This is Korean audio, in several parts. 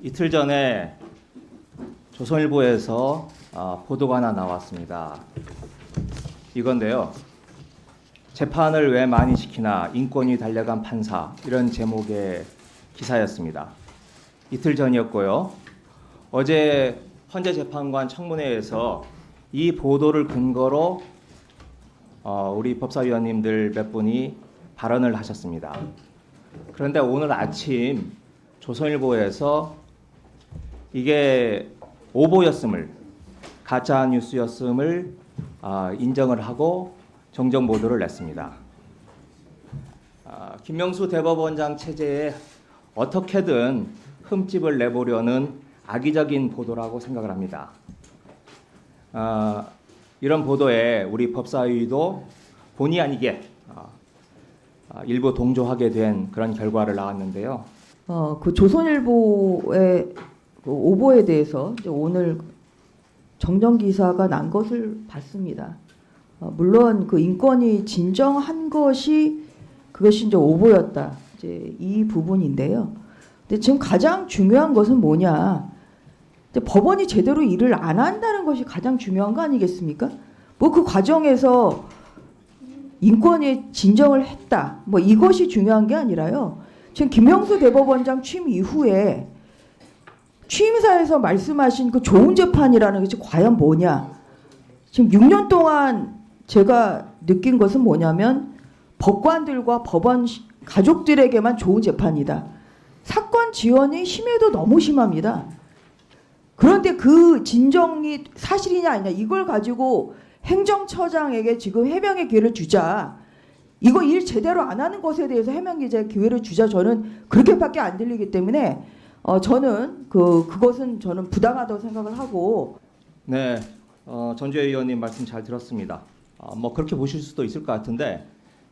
이틀 전에 조선일보에서 보도가 하나 나왔습니다. 이건데요. 재판을 왜 많이 시키나 인권이 달려간 판사, 이런 제목의 기사였습니다. 이틀 전이었고요. 어제 헌재재판관 청문회에서 이 보도를 근거로 우리 법사위원님들 몇 분이 발언을 하셨습니다. 그런데 오늘 아침 조선일보에서 이게 오보였음을, 가짜 뉴스였음을 인정을 하고 정정 보도를 냈습니다. 김명수 대법원장 체제에 어떻게든 흠집을 내보려는 악의적인 보도라고 생각을 합니다. 이런 보도에 우리 법사위도 본의 아니게 일부 동조하게 된 그런 결과를 낳았는데요. 그 조선일보의 그 오보에 대해서 이제 오늘 정정 기사가 난 것을 봤습니다. 물론 그 인권이 진정한 것이 그것이 이제 오보였다. 이제 이 부분인데요. 근데 지금 가장 중요한 것은 뭐냐? 법원이 제대로 일을 안 한다는 것이 가장 중요한 거 아니겠습니까? 뭐 그 과정에서 인권이 진정을 했다. 뭐 이것이 중요한 게 아니라요. 지금 김명수 대법원장 취임 이후에 취임사에서 말씀하신 그 좋은 재판이라는 것이 과연 뭐냐? 지금 6년 동안 제가 느낀 것은 뭐냐면 법관들과 법원 가족들에게만 좋은 재판이다. 사건 지연이 심해도 너무 심합니다. 그런데 그 진정이 사실이냐 아니냐 이걸 가지고 행정처장에게 지금 해명의 기회를 주자. 이거 일 제대로 안 하는 것에 대해서 해명의 기회를 주자. 저는 그렇게밖에 안 들리기 때문에 저는 그것은 저는 부당하다고 생각을 하고. 네, 전주혜 의원님 말씀 잘 들었습니다. 뭐 그렇게 보실 수도 있을 것 같은데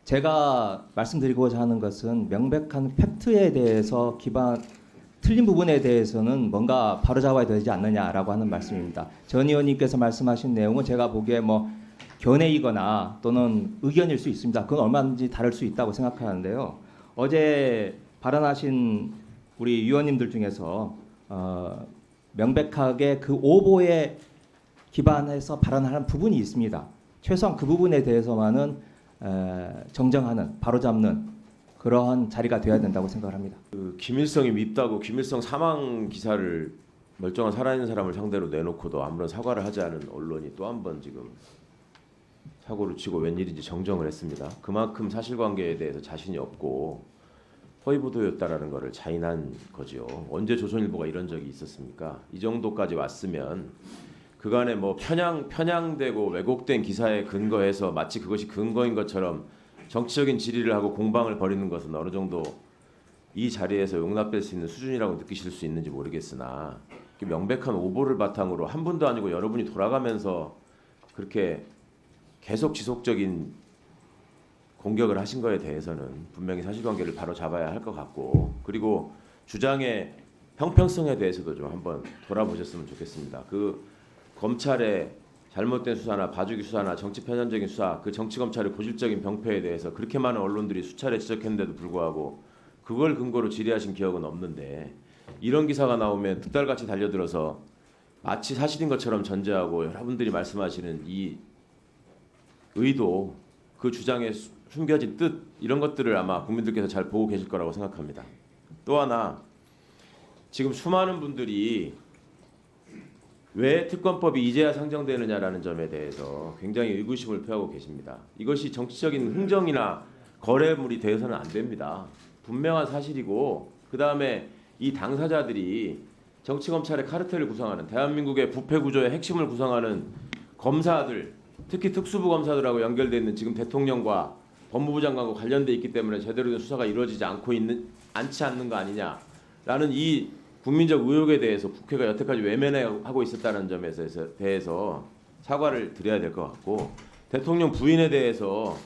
제가 말씀드리고자 하는 것은 명백한 팩트에 대해서 틀린 부분에 대해서는 뭔가 바로잡아야 되지 않느냐라고 하는 말씀입니다. 전 의원님께서 말씀하신 내용은 제가 보기에 뭐 견해이거나 또는 의견일 수 있습니다. 그건 얼마든지 다를 수 있다고 생각하는데요. 어제 발언하신 우리 위원님들 중에서 명백하게 그 오보에 기반해서 발언하는 부분이 있습니다. 최소한 그 부분에 대해서만은 정정하는, 바로잡는 그러한 자리가 되어야 된다고 생각을 합니다. 그 김일성이 밉다고 김일성 사망 기사를 멀쩡한 살아있는 사람을 상대로 내놓고도 아무런 사과를 하지 않은 언론이 또 한 번 지금 사고를 치고 웬일인지 정정을 했습니다. 그만큼 사실관계에 대해서 자신이 없고 허위 보도였다라는 것을 자인한 거지요. 언제 조선일보가 이런 적이 있었습니까? 이 정도까지 왔으면 그간에 뭐 편향되고 왜곡된 기사에 근거해서 마치 그것이 근거인 것처럼 정치적인 질의를 하고 공방을 벌이는 것은 어느 정도 이 자리에서 용납될 수 있는 수준이라고 느끼실 수 있는지 모르겠으나 명백한 오보를 바탕으로 한 분도 아니고 여러분이 돌아가면서 그렇게 계속 지속적인 공격을 하신 거에 대해서는 분명히 사실관계를 바로 잡아야 할 것 같고, 그리고 주장의 형평성에 대해서도 좀 한번 돌아보셨으면 좋겠습니다. 그 검찰의 잘못된 수사나 봐주기 수사나 정치 편향적인 수사, 그 정치 검찰의 고질적인 병폐에 대해서 그렇게 많은 언론들이 수차례 지적했는데도 불구하고 그걸 근거로 질의하신 기억은 없는데, 이런 기사가 나오면 득달같이 달려들어서 마치 사실인 것처럼 전제하고 여러분들이 말씀하시는 이 의도, 그 주장에 숨겨진 뜻, 이런 것들을 아마 국민들께서 잘 보고 계실 거라고 생각합니다. 또 하나, 지금 수많은 분들이 왜 특검법이 이제야 상정되느냐라는 점에 대해서 굉장히 의구심을 표하고 계십니다. 이것이 정치적인 흥정이나 거래물이 되어서는 안 됩니다. 분명한 사실이고, 그 다음에 이 당사자들이 정치검찰의 카르텔을 구성하는, 대한민국의 부패구조의 핵심을 구성하는 검사들, 특히 특수부 검사들하고 연결되어 있는 지금 대통령과 법무부 장관과 관련돼 있기 때문에 제대로 된 수사가 이루어지지 않지 않는 거 아니냐라는 이 국민적 의혹에 대해서 국회가 여태까지 외면하고 있었다는 점에 대해서 사과를 드려야 될 것 같고, 대통령 부인에 대해서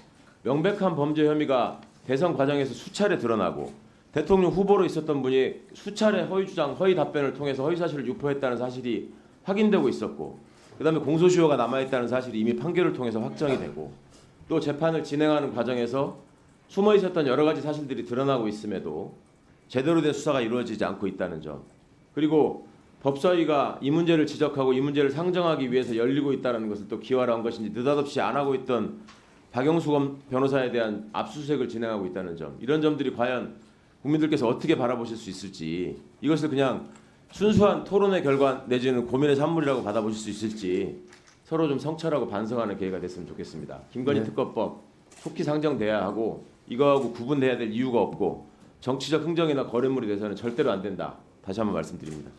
명백한 범죄 혐의가 대선 과정에서 수차례 드러나고, 대통령 후보로 있었던 분이 수차례 허위 주장, 허위 답변을 통해서 허위 사실을 유포했다는 사실이 확인되고 있었고, 그다음에 공소시효가 남아있다는 사실이 이미 판결을 통해서 확정이 되고, 또 재판을 진행하는 과정에서 숨어 있었던 여러 가지 사실들이 드러나고 있음에도 제대로 된 수사가 이루어지지 않고 있다는 점, 그리고 법사위가 이 문제를 지적하고 이 문제를 상정하기 위해서 열리고 있다는 것을 또 기화를 한 것인지 느닷없이 안 하고 있던 박영수 변호사에 대한 압수수색을 진행하고 있다는 점, 이런 점들이 과연 국민들께서 어떻게 바라보실 수 있을지, 이것을 그냥 순수한 토론의 결과 내지는 고민의 산물이라고 받아보실 수 있을지 서로 좀 성찰하고 반성하는 기회가 됐으면 좋겠습니다. 김건희 네. 특검법 속히 상정돼야 하고 이거하고 구분돼야 될 이유가 없고 정치적 흥정이나 거래물이 돼서는 절대로 안 된다. 다시 한번 말씀드립니다.